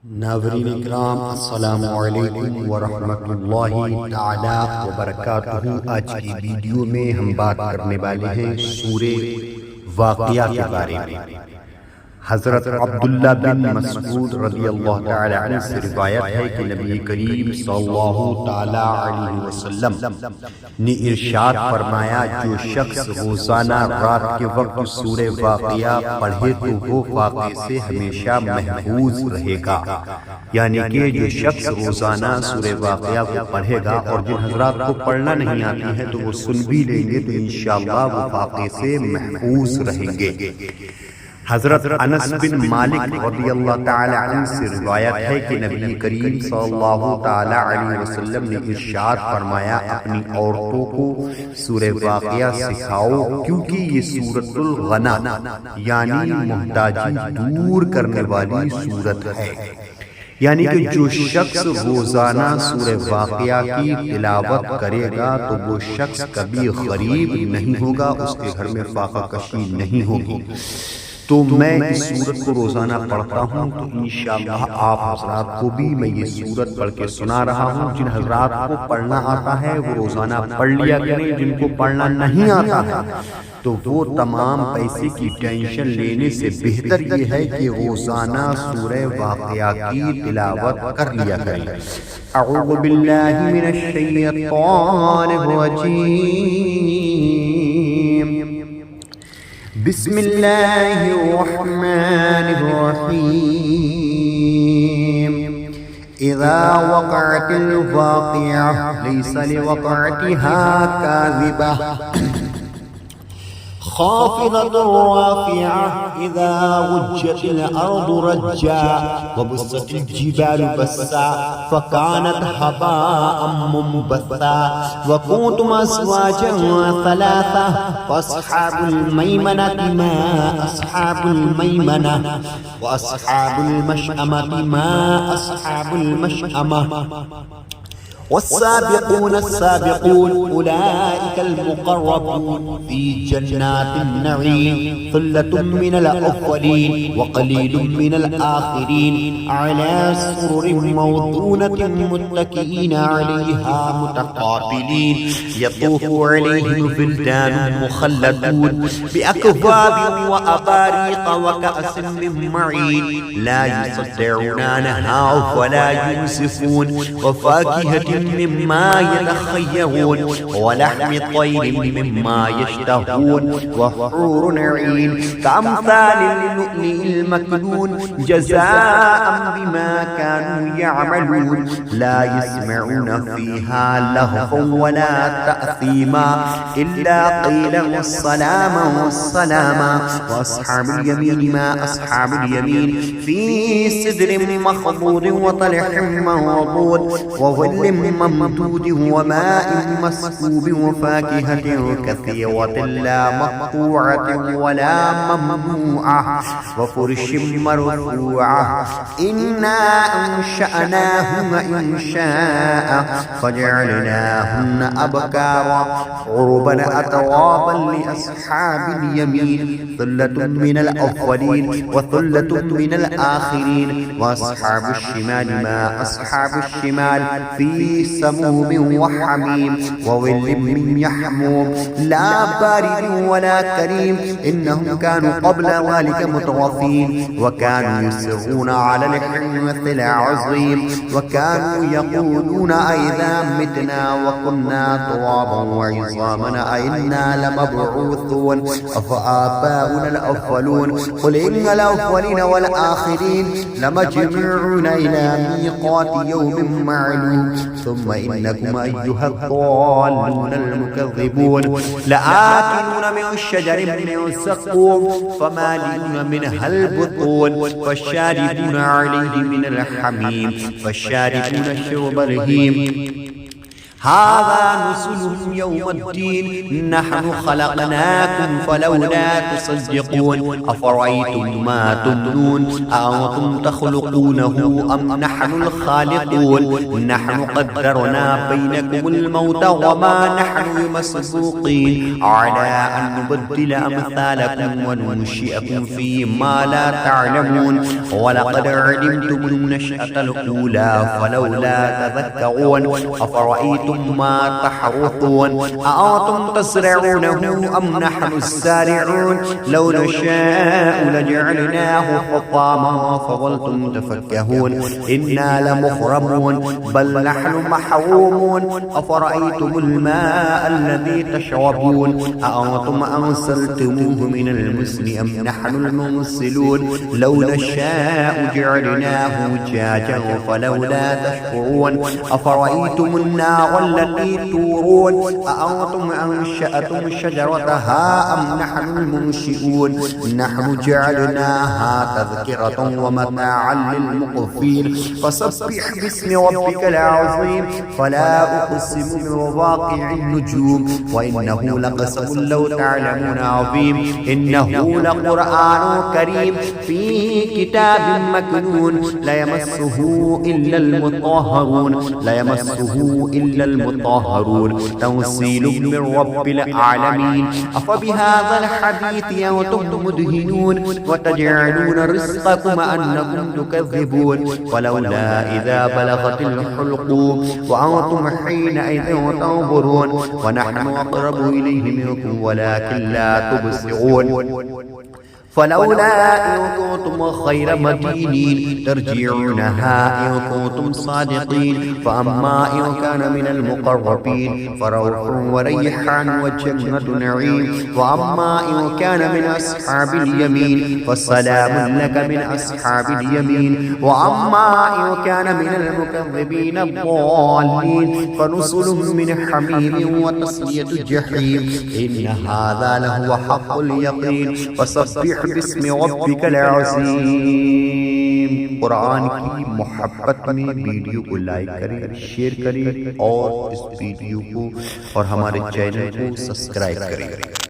ناظرین اکرام، السلام علیکم ورحمۃ اللہ تعالی وبرکاتہ۔ آج کی ویڈیو میں ہم بات کرنے والے ہیں سورہ واقعہ کے بارے میں۔ حضرت عبداللہ بن مسعود رضی اللہ تعالی عنہ سے روایت ہے کہ نبی کریم صلی اللہ تعالی علیہ وسلم نے ارشاد فرمایا، جو شخص روزانہ رات کے وقت سورہ واقعہ پڑھے تو وہ واقعے سے ہمیشہ محفوظ رہے گا۔ یعنی کہ جو شخص روزانہ سورہ واقعہ کو پڑھے گا، اور جن حضرات کو پڑھنا نہیں آتی ہے تو وہ سن بھی لیں گے تو انشاءاللہ وہ واقعے سے محفوظ رہیں گے۔ حضرت انس بن مالک رضی اللہ تعالی عنہ سے روایت ہے کہ نبی کریم صلی اللہ تعالی علیہ وسلم نے ارشاد فرمایا، اپنی عورتوں کو سورہ واقعہ سکھاؤ، کیونکہ یہ سورۃ الغنا یعنی محتاجی دور کرنے والی سورت ہے۔ یعنی کہ جو شخص روزانہ سورہ واقعہ کی تلاوت کرے گا تو وہ شخص کبھی غریب نہیں ہوگا، اس کے گھر میں فاقہ کشی نہیں ہوگی۔ تو میں اس سورت کو روزانہ پڑھتا ہوں، تو انشاءاللہ آپ حضرات کو بھی میں یہ سورت پڑھ کے سنا رہا ہوں۔ جن حضرات کو پڑھنا آتا ہے وہ روزانہ پڑھ لیا کریں، جن کو پڑھنا نہیں آتا ہے تو وہ تمام پیسے کی ٹینشن لینے سے بہتر یہ ہے کہ روزانہ سورہ واقعہ کی تلاوت کر لیا کریں۔ اعوذ باللہ من الشیطان الرجیم، بسم اللہ الرحمن الرحیم۔ اذا وقعت الواقعہ لیس لوقعتها کاذبہ خافضة رافعة إذا رجت الأرض رجا وبست الجبال بسا فكانت هباء منبثا وكنتم أزواجا ثلاثة فأصحاب الميمنة ما أصحاب الميمنة وأصحاب المشأمة ما أصحاب المشأمة والسابقون السابقون أولئك المقربون في جنات النعيم ثلة من الأولين وقليل من الآخرين على سرر موضونة متكئين عليها متقابلين يطوف عليهم ولدان مخلدون بأكواب وأباريق وكأس من معين لا يصدعون عنها ولا ينزفون وفاكهة مما يتخيرون ولحم طير مما يشتهون وحور عين كأمثال اللؤلؤ المكنون جزاء بما كانوا يعملون لا يسمعون فيها لغوا ولا تأثيما إلا قيلا والسلاما والسلاما وأصحاب اليمين ما أصحاب اليمين في سدر مخضود وطلح منضود وظل ممدود وماء مسكوب وفاكهة كثيرة لا مقطوعة ولا ممنوعة وفرش مرفوعة إنا أنشأناهن إنشاء فجعلناهن أبكارا عربا أترابا لأصحاب اليمين ثلة من الأولين وثلة من الآخرين وأصحاب الشمال ما أصحاب الشمال في سموم وحميم وظل من يحموم لا بارد ولا كريم إنهم كانوا قبل ذلك مترفين وكانوا يصرون على الحنث العظيم وكانوا يقولون أئذا متنا وكنا ترابا وعظاما أئنا لمبعوثون أفآباؤنا الأولون قل إن الأولين والآخرين لمجموعون إلى ميقات يوم معلوم ثم إنكم أيها الضالون المكذبون لآكلون من شجر من زقوم فمالئون منها البطون فالشاربون عليه من الحميم فالشاربون شرب الهيم هذا نزلهم يوم الدين نحن خلقناكم فلولا تصدقون أفرأيتم ما تمنون أأنتم تخلقونه أم نحن الخالقون نحن قدرنا بينكم الموت وما نحن بمسبوقين على أن نبدل أمثالكم وننشئكم فيما لا تعلمون ولقد علمتم النشأة الأولى فلولا تذكرون أفرأيتم ما تحرثون أأنتم تزرعونه أم نحن الزارعون لو نشاء لجعلناه حطاما فظلتم تفكهون إنا لمغرمون بل نحن محرومون أفرأيتم الماء الذي تشربون أأنتم أنزلتموه من المزن أم نحن المنزلون لو نشاء جعلناه أجاجا فلولا تشكرون أفرأيتم النار التي تورون أأنتم أنشأتم شجرتها أم نحن المنشئون نحن جعلناها تذكرة ومتاعا للمقوين فسبح باسم ربك العظيم فلا أقسم بمواقع النجوم وإنه لقسم لو تعلمون عظيم إنه لقرآن كريم في كتاب مكنون لا يمسه إلا المطهرون تنزيل من رب العالمين أفبهذا الحديث أنتم مدهنون وتجعلون رزقكم أنكم تكذبون ولولا إذا بلغت الحلقوم وأنتم حينئذ تنظرون ونحن أقرب إليه منكم ولكن لا تبصرون فلولا إن كنتم خير مدينين ترجعونها إن كنتم صادقين فأما إن كان من المقربين فروح وريحان وجنة نعيم وأما إن كان من أصحاب اليمين فسلام لك من أصحاب اليمين وأما إن كان من المكذبين الضالين فنزل من حميم وتصلية الجحيم إن هذا لهو حق اليقين فسبح بسم ربك العظيم। कुरान की मोहब्बत में वीडियो को लाइक करें, शेयर करें और इस वीडियो को और हमारे चैनल को सब्सक्राइब करें।